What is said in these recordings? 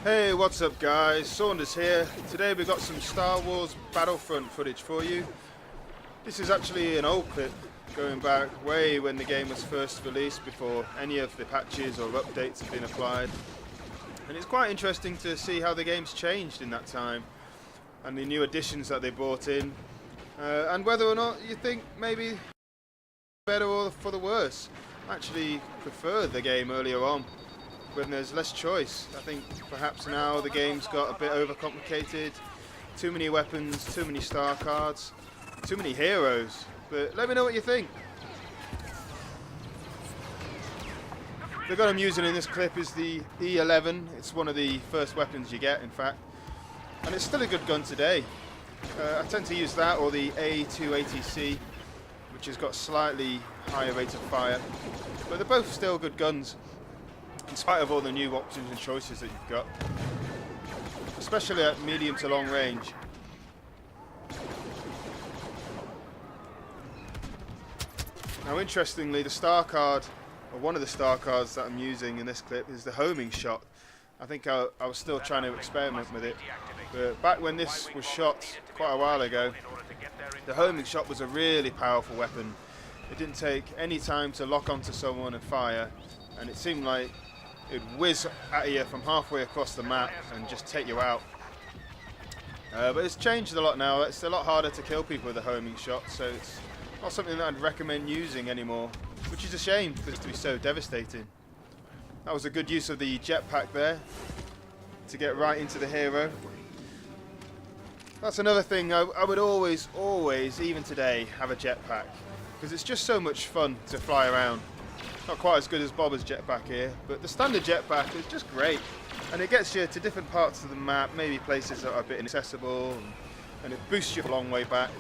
Hey, what's up guys? Saunders here. Today we got some Star Wars Battlefront footage for you. This is actually an old clip going back way when the game was first released, before any of the patches or updates have been applied. And it's quite interesting to see how the game's changed in that time and the new additions that they brought in, and whether or not you think maybe better or for the worse. I actually preferred the game earlier on when there's less choice. I think perhaps now the game's got a bit overcomplicated, too many weapons, too many star cards, too many heroes. But let me know what you think. The gun I'm using in this clip is the E11. It's one of the first weapons you get, in fact, and it's still a good gun today. I tend to use that or the A280C, which has got slightly higher rate of fire, but they're both still good guns in spite of all the new options and choices that you've got, especially at medium to long range. Now interestingly, the star card, or one of the star cards that I'm using in this clip, is the homing shot. I think I was still trying to experiment with it, but back when this was shot quite a while ago, the homing shot was a really powerful weapon. It didn't take any time to lock onto someone and fire, and it seemed like it'd whiz at you from halfway across the map and just take you out. But it's changed a lot now. It's a lot harder to kill people with a homing shot, so it's not something that I'd recommend using anymore, which is a shame because it's to be so devastating. That was a good use of the jetpack there to get right into the hero. That's another thing. I would always, even today, have a jetpack, because it's just so much fun to fly around. Not quite as good as Bobber's jetpack here, but the standard jetpack is just great, and it gets you to different parts of the map, maybe places that are a bit inaccessible, and it boosts you a long way back.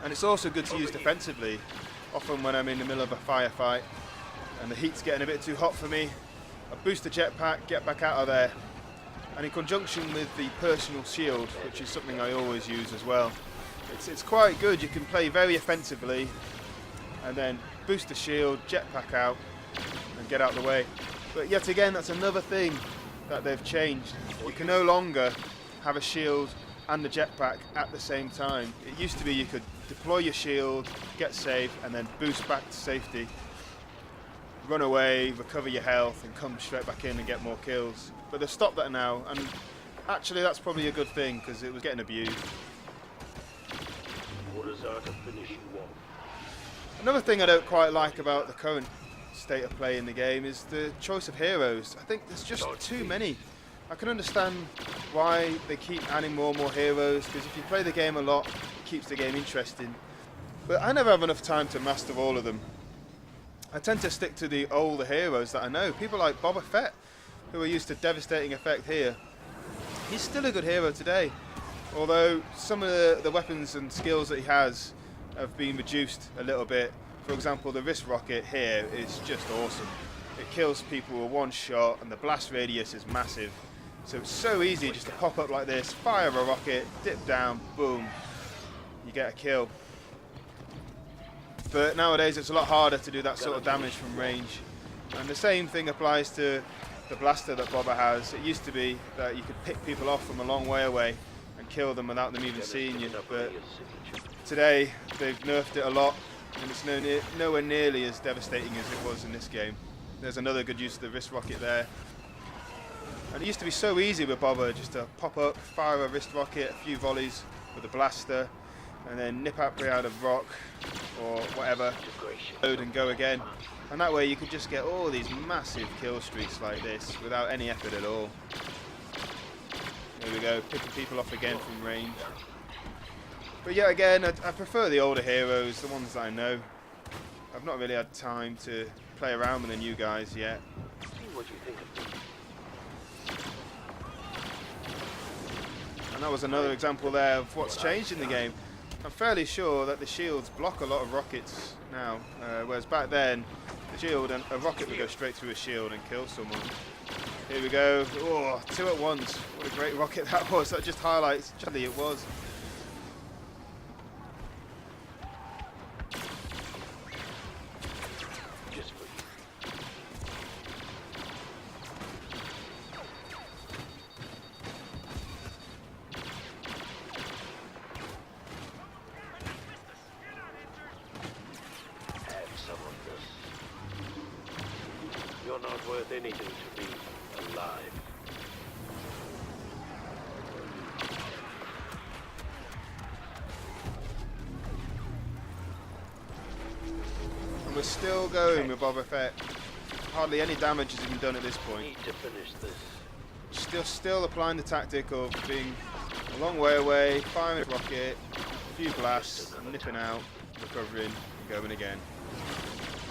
And it's also good to use defensively. Often when I'm in the middle of a firefight and the heat's getting a bit too hot for me, I boost the jetpack, get back out of there. And in conjunction with the personal shield, which is something I always use as well, it's quite good. You can play very offensively and then boost the shield, jetpack out and get out of the way. But yet again, that's another thing that they've changed. You can no longer have a shield and the jetpack at the same time. It used to be you could deploy your shield, get safe, and then boost back to safety, run away, recover your health, and come straight back in and get more kills. But they've stopped that now, and actually that's probably a good thing because it was getting abused. Another thing I don't quite like about the current state of play in the game is the choice of heroes. I think there's just too many. I can understand why they keep adding more and more heroes, because if you play the game a lot, it keeps the game interesting. But I never have enough time to master all of them. I tend to stick to the older heroes that I know. People like Boba Fett, who are used to devastating effect here. He's still a good hero today, although some of the weapons and skills that he has have been reduced a little bit. For example, the wrist rocket here is just awesome. It kills people with one shot, and the blast radius is massive. So it's so easy just to pop up like this, fire a rocket, dip down, boom, you get a kill. But nowadays it's a lot harder to do that sort of damage from range. And the same thing applies to the blaster that Bobber has. It used to be that you could pick people off from a long way away and kill them without them even seeing you. But today they've nerfed it a lot, and it's nowhere nearly as devastating as it was in this game. There's another good use of the wrist rocket there. And it used to be so easy with Bobber just to pop up, fire a wrist rocket, a few volleys with a blaster, and then nip out of rock or whatever, load and go again. And that way you could just get all these massive kill streaks like this without any effort at all. There we go, picking people off again from range. But yet again, I prefer the older heroes, the ones that I know. I've not really had time to play around with the new guys yet. And that was another example there of what's changed in the game. I'm fairly sure that the shields block a lot of rockets now, whereas back then the shield and a rocket would go straight through a shield and kill someone. Here we go. Oh, 2 at once. What a great rocket that was. That just highlights how deadly it was. You're not worth anything to me alive. And we're still going with Boba Fett. Hardly any damage has been done at this point. Need to finish this. Still applying the tactic of being a long way away, firing a rocket, a few blasts, nipping out, recovering, and going again.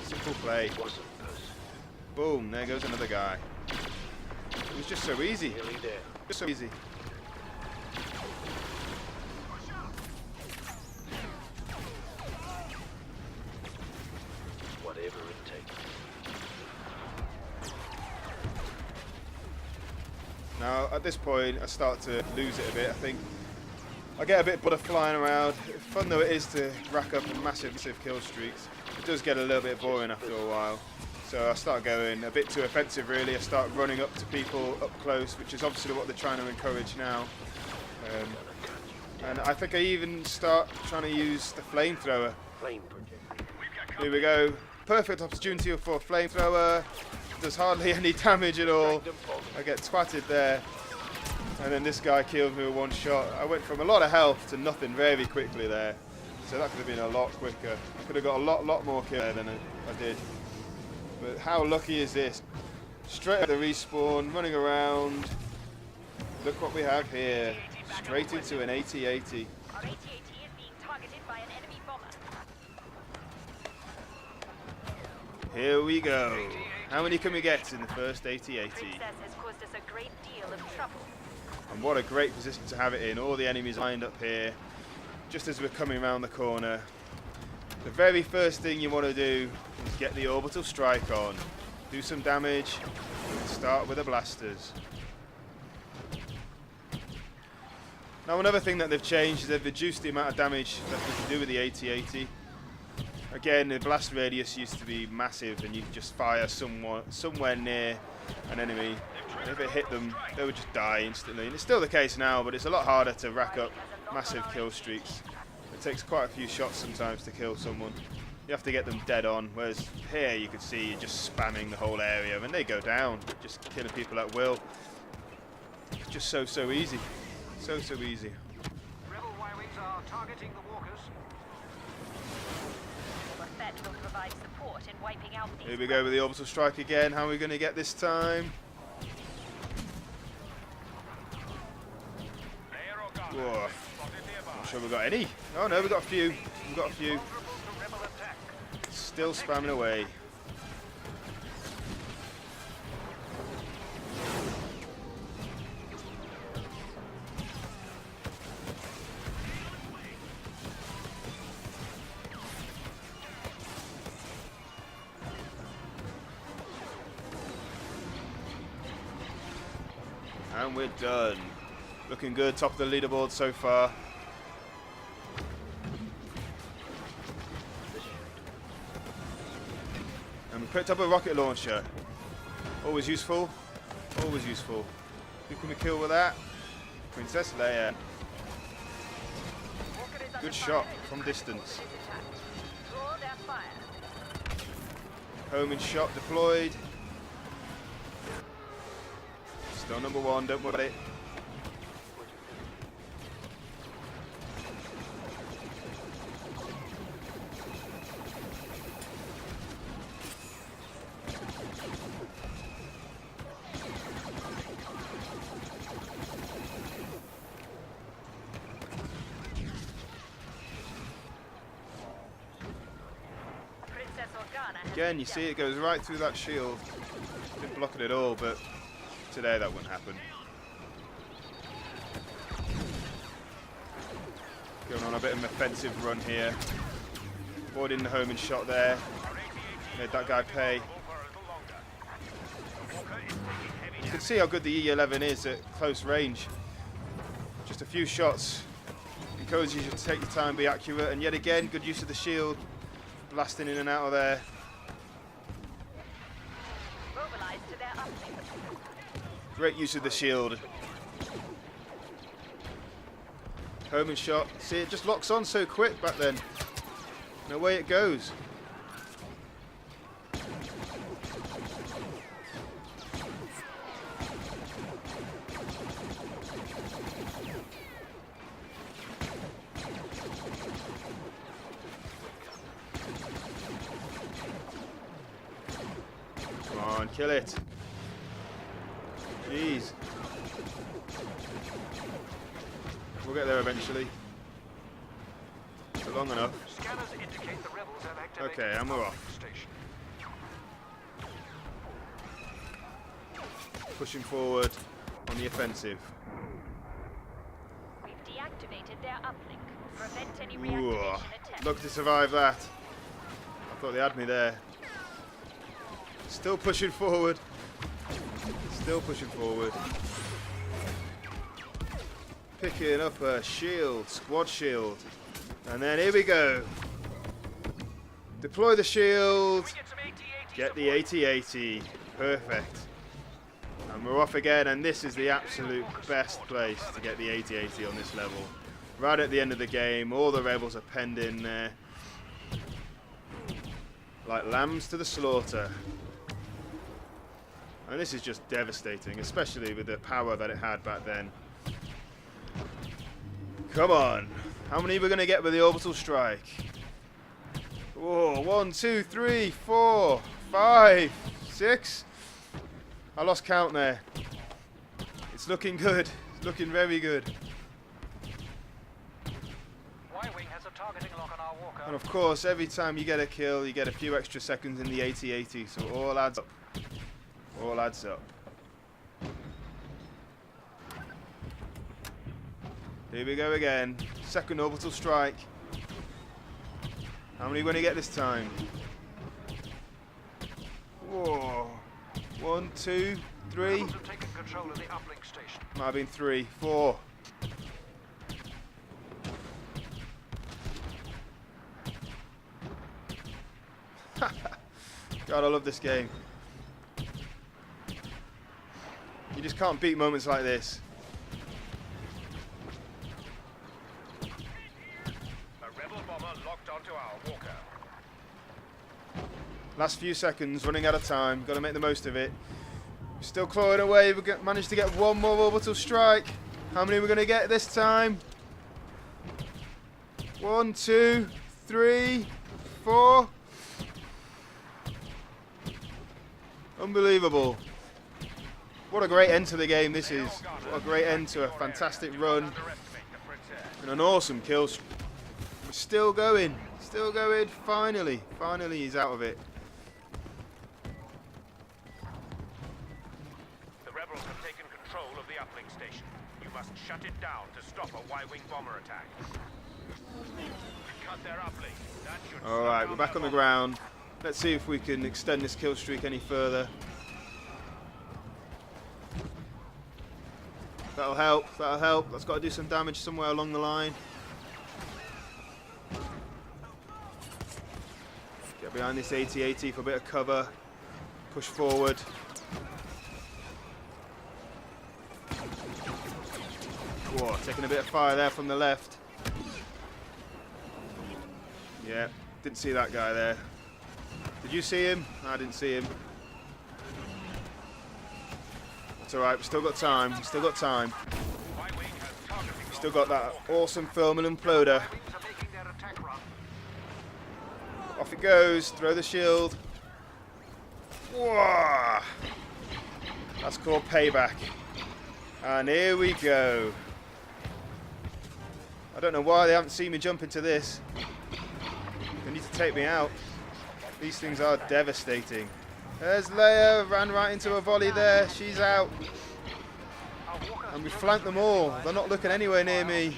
Simple play. Boom, there goes another guy. It was just so easy. Just so easy. Whatever it takes. Now, at this point, I start to lose it a bit, I think. I get a bit bored of flying around. Fun though it is to rack up massive kill streaks, it does get a little bit boring after a while. So I start going a bit too offensive really. I start running up to people up close, which is obviously what they're trying to encourage now. And I think I even start trying to use the flamethrower. Here we go. Perfect opportunity for a flamethrower. Does hardly any damage at all. I get twatted there. And then this guy killed me with one shot. I went from a lot of health to nothing very quickly there. So that could have been a lot quicker. I could have got a lot more kill there than I did. But how lucky is this? Straight at the respawn, running around. Look what we have here. Straight into an AT-AT. Our AT-AT is being targeted by an enemy bomber. Here we go. How many can we get in the first AT-AT? Princess has caused us a great deal of trouble. And what a great position to have it in. All the enemies lined up here, just as we're coming around the corner. The very first thing you want to do is get the orbital strike on. Do some damage, and start with the blasters. Now another thing that they've changed is they've reduced the amount of damage that you can do with the AT-AT. Again, the blast radius used to be massive and you could just fire somewhere near an enemy. And if it hit them, they would just die instantly. And it's still the case now, but it's a lot harder to rack up massive kill streaks. It takes quite a few shots sometimes to kill someone. You have to get them dead on, whereas here you can see you're just spamming the whole area and they go down, just killing people at will. It's just so easy. So easy. Rebel Y-wings are targeting the walkers. Boba Fett will provide support in wiping out these. Here we go with the orbital strike again. How are we going to get this time? Whoa. Not sure we've got any. Oh no, we've got a few. We've got a few. Still spamming away. And we're done. Looking good, top of the leaderboard so far. And we picked up a rocket launcher. Always useful. Always useful. Who can we kill with that? Princess Leia. Good shot from distance. Draw their fire. Homing shot deployed. Still number one, don't worry about it. Again, you see it goes right through that shield. Didn't block it at all, but today that wouldn't happen. Going on a bit of an offensive run here. Avoiding the homing shot there. Made that guy pay. You can see how good the E11 is at close range. Just a few shots. Encourages you to take your time, be accurate, and yet again, good use of the shield. Blasting in and out of there. Great use of the shield. Homing shot. See, it just locks on so quick back then. And away it goes. on, kill it. Jeez. We'll get there eventually. Long enough. Scanners indicate the rebels have activated Okay, and we're the off. station. Pushing forward on the offensive. We've deactivated their uplink. Prevent any Ooh, reactivation attempts. look to survive that. I thought they had me there. Still pushing forward. Still pushing forward. Picking up a shield, squad shield. And then here we go. Deploy the shield. Get the 80-80. Perfect. And we're off again, and this is the absolute best place to get the 80-80 on this level. Right at the end of the game, all the rebels are penned in there. Like lambs to the slaughter. And this is just devastating, especially with the power that it had back then. Come on. How many are we going to get with the orbital strike? Whoa, 1, 2, 3, 4, 5, 6. I lost count there. It's looking good. It's looking very good. Y-Wing has a targeting lock on our walker. And of course, every time you get a kill, you get a few extra seconds in the 80-80, so it all adds up. All adds up. Here we go again. Second orbital strike. How many are we going to get this time? Whoa. 1, 2, 3. Rebels have taken control of the uplink station. Might have been 3, 4. God, I love this game. You just can't beat moments like this. A rebel bomber locked onto our walker. Last few seconds, running out of time. Got to make the most of it. Still clawing away. We managed to get one more orbital strike. How many are we going to get this time? 1, 2, 3, 4. Unbelievable. What a great end to the game this is. What a great end to a fantastic run. And an awesome kill. We're still going. Still going. Finally. Finally he's out of it. The rebels have taken control of the uplink station. You must shut it down to stop a Y-wing bomber attack. Cut their uplink. That should slow Alright, down we're back their on the bomber. ground. Let's see if we can extend this kill streak any further. That'll help, that'll help. That's got to do some damage somewhere along the line. Get behind this 80-80 for a bit of cover. Push forward. Whoa, taking a bit of fire there from the left. Yeah, didn't see that guy there. Did you see him? I didn't see him. It's alright, we've still got time. We've still got time. Y-wing has targeting We've still got that awesome thermal imploder. Y-Wings are making their attack run. Off it goes. Throw the shield. Whoa! That's called payback. And here we go. I don't know why they haven't seen me jump into this. They need to take me out. These things are devastating. There's Leia, ran right into a volley there. She's out. And we flanked them all. They're not looking anywhere near me.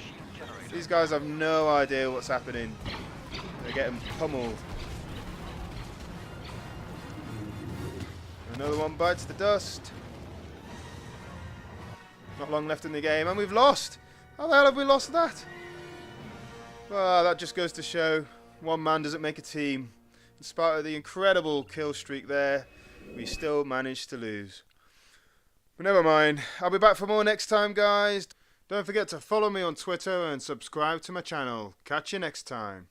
These guys have no idea what's happening. They're getting pummeled. Another one bites the dust. Not long left in the game, and we've lost. How the hell have we lost that? Well, that just goes to show one man doesn't make a team. In spite of the incredible kill streak there, we still managed to lose. But never mind. I'll be back for more next time, guys. Don't forget to follow me on Twitter and subscribe to my channel. Catch you next time.